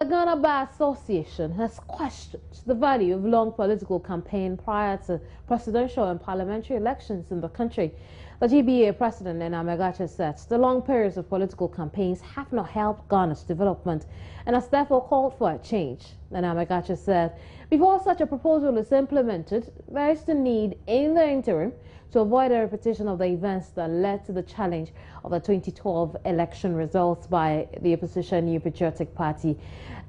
The Ghana Bar Association has questioned the value of long political campaign prior to presidential and parliamentary elections in the country. The GBA president, Nana Megache, said the long periods of political campaigns have not helped Ghana's development and has therefore called for a change. Nana Megache said before such a proposal is implemented, there is the need in the interim to avoid a repetition of the events that led to the challenge of the 2012 election results by the opposition New Patriotic Party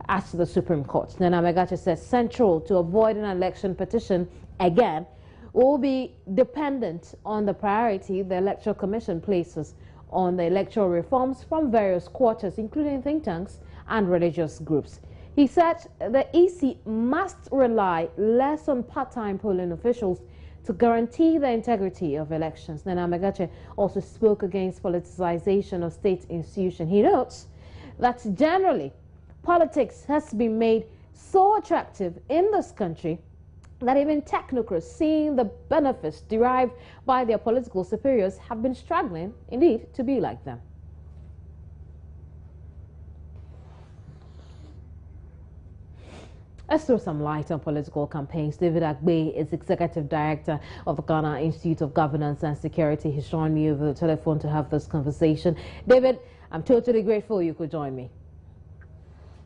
at the Supreme Court. Nana Megache says central to avoid an election petition again will be dependent on the priority the Electoral Commission places on the electoral reforms from various quarters, including think tanks and religious groups. He said the EC must rely less on part-time polling officials to guarantee the integrity of elections. Nana Megache also spoke against politicization of state institutions. He notes that generally politics has been made so attractive in this country that even technocrats seeing the benefits derived by their political superiors have been struggling, indeed, to be like them. Let's throw some light on political campaigns. David Agbe is Executive Director of the Ghana Institute of Governance and Security. He's joined me over the telephone to have this conversation. David, I'm totally grateful you could join me.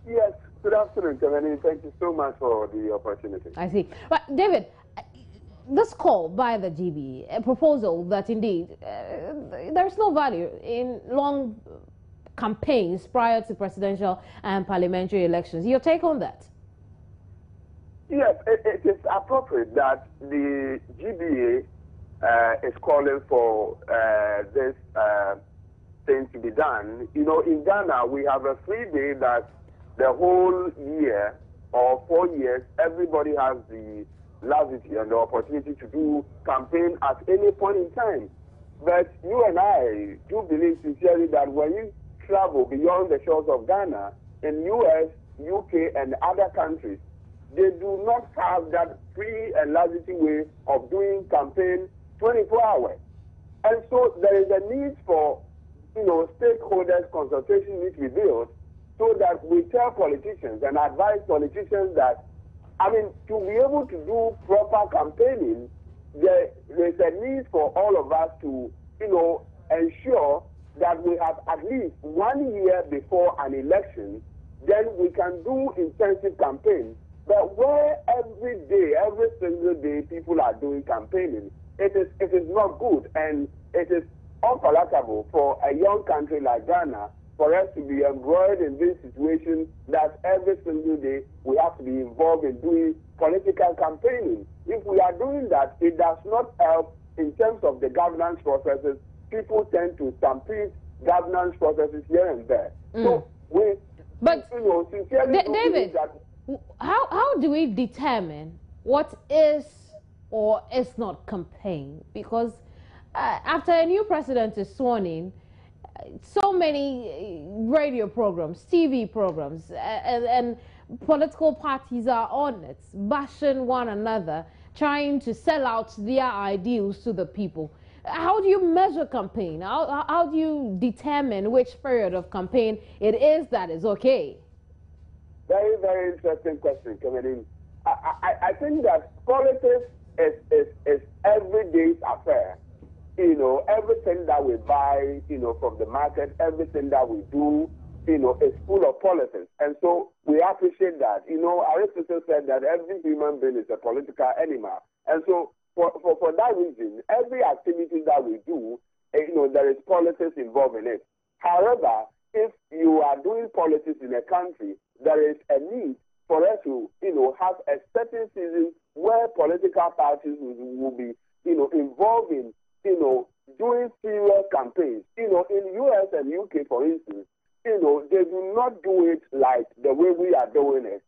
Yes, good afternoon, Kevin. Thank you so much for the opportunity. I see. But David, this call by the GB, a proposal that indeed there's no value in long campaigns prior to presidential and parliamentary elections. Your take on that? Yes, it is appropriate that the GBA is calling for this thing to be done. You know, in Ghana, we have a free day that the whole year or 4 years, everybody has the latitude and the opportunity to do campaign at any point in time. But you and I do believe sincerely that when you travel beyond the shores of Ghana, in US, UK, and other countries, they do not have that free and latitude way of doing campaign 24 hours. And so there is a need for, stakeholders consultation needs to be built so that we tell politicians and advise politicians that, to be able to do proper campaigning, there is a need for all of us to, ensure that we have at least 1 year before an election, then we can do intensive campaigns. But where every day, every single day, people are doing campaigning, it is not good, and it is unpalatable for a young country like Ghana for us to be embroiled in this situation that every single day we have to be involved in doing political campaigning. If we are doing that, it does not help in terms of the governance processes. People tend to stampede governance processes here and there. So we, sincerely David, that. How do we determine what is or is not campaign? Because after a new president is sworn in, so many radio programs, TV programs, and political parties are on it, bashing one another, trying to sell out their ideals to the people. How do you measure campaign? How do you determine which period of campaign it is that is okay? Very, very interesting question, Kevin. I think that politics is everyday's affair. Everything that we buy, from the market, everything that we do, is full of politics. And so we appreciate that. Aristotle said that every human being is a political animal. And so for that reason, every activity that we do, there is politics involved in it. However, if you are doing politics in a country, there is a need for us to, have a certain season where political parties will be, involved in, doing serious campaigns. In US and UK, for instance, they do not do it like the way we are doing it,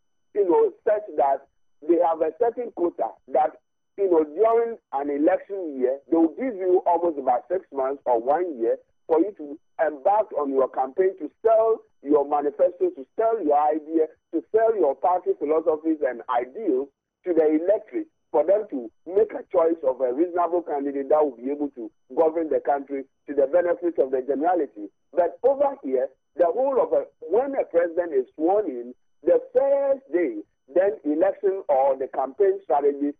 such that they have a certain quota that, during an election year, they will give you almost about 6 months or 1 year for you to embark on your campaign, to sell your manifesto, to sell your idea, to sell your party philosophies and ideals to the electorate, for them to make a choice of a reasonable candidate that will be able to govern the country to the benefit of the generality. But over here, the whole of when a president is sworn in, the campaign strategy,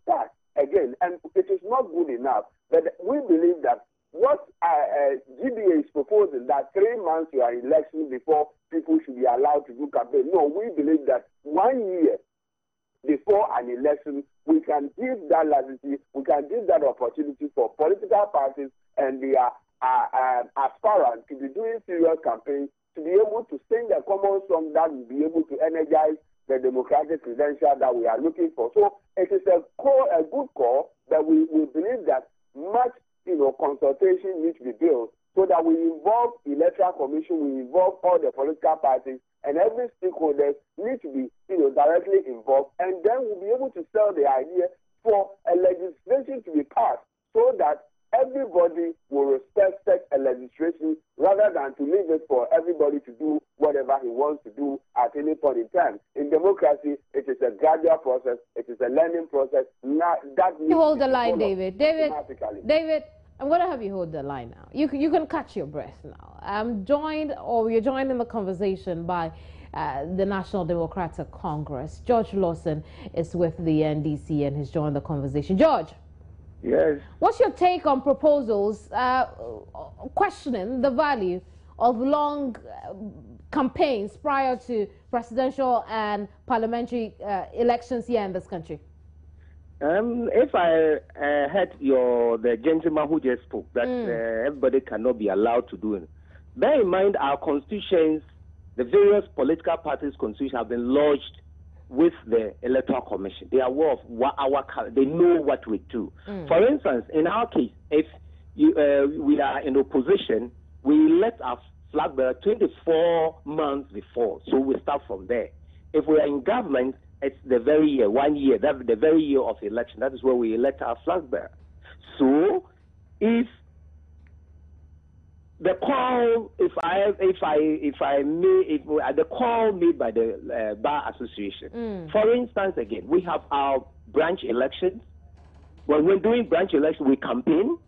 start again. And it is not good enough. But we believe that what GBA is proposing, that 3 months to an election before people should be allowed to do campaign. No, we believe that 1 year before an election, we can give that latitude, we can give that opportunity for political parties and their aspirants to be doing serious campaigns, to be able to sing a common song that will be able to energize the democratic credential that we are looking for. So it is a good call, but we believe that much consultation needs to be built so that we involve electoral commission, we involve all the political parties, and every stakeholder needs to be directly involved, and then we'll be able to sell the idea for a legislation to be passed so that everybody will respect such a legislation rather than to leave it for everybody to do whatever he wants to do at any point in time. In democracy, it is a gradual process. It is a learning process. You hold the line, David. David, I'm going to have you hold the line now. You can catch your breath now. We're joined in the conversation by the National Democratic Congress. George Lawson is with the NDC and has joined the conversation. George. Yes. What's your take on proposals questioning the value of long campaigns prior to presidential and parliamentary elections here in this country? If I heard the gentleman who just spoke, that everybody cannot be allowed to do it. Bear in mind our constitutions, the various political parties' constitutions have been lodged with the Electoral Commission. They are aware of they know what we do. For instance, in our case, if we are in opposition, we elect our flag bearer 24 months before, so we start from there. If we are in government, it's the very year, 1 year, that's the very year of election. That is where we elect our flag bearer. So, if the call, the call made by the Bar Association, for instance, again, we have our branch elections. When we're doing branch elections, we campaign.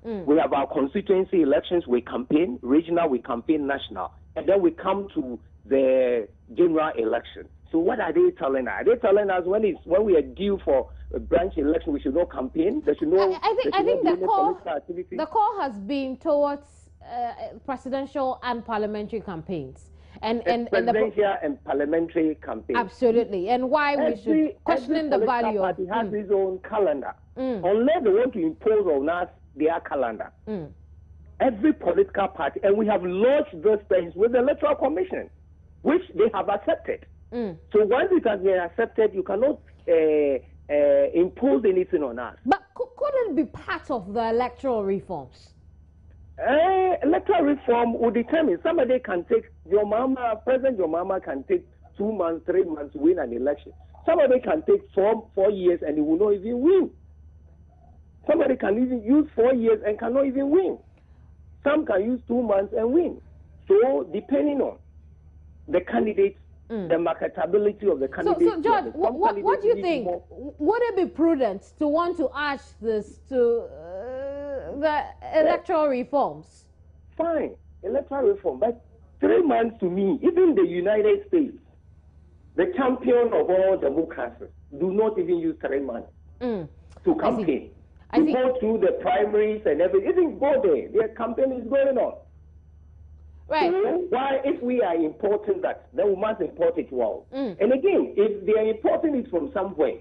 We have our constituency elections, we campaign. Regional, we campaign. National. And then we come to the general election. So what are they telling us? Are they telling us when we are due for a branch election, we should not campaign? There should no. I think the call has been towards presidential and parliamentary campaigns, and presidential and parliamentary campaigns. Absolutely, and why we should questioning the value of. Party has its own calendar, unless they want to impose on us their calendar. Every political party, and we have lodged those things with the Electoral Commission, which they have accepted. So once it has been accepted, you cannot impose anything on us. But could it be part of the electoral reforms? Electoral reform will determine. Somebody can take President John Mahama can take 2 months, 3 months to win an election. Somebody can take 4 years and he will not even win. Somebody can even use 4 years and cannot even win. Some can use 2 months and win. So depending on the candidates, the marketability of the candidates. So George, what do you think? Would it be prudent to want to ask this to the electoral reforms? Fine, electoral reform, but 3 months to me, even the United States, the champion of all democracies, do not even use 3 months to campaign. To go through the primaries and everything. Even go there, their campaign is going on. Right. So why, if we are importing that, then we must import it well. And again, if they are importing it from somewhere,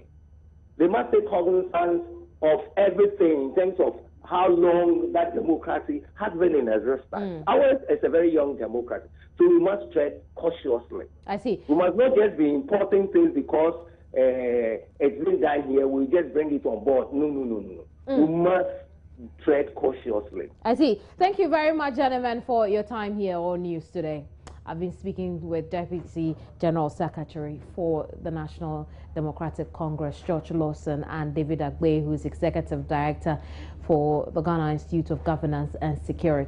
they must take cognizance of everything in terms of how long that democracy has been in existence. Ours is a very young democracy, so we must tread cautiously. I see. We must not just be importing things because it's been done here, we just bring it on board. No. We must tread cautiously. I see. Thank you very much, gentlemen, for your time here on News Today. I've been speaking with Deputy General Secretary for the National Democratic Congress, George Lawson, and David Agbe, who is Executive Director for the Ghana Institute of Governance and Security.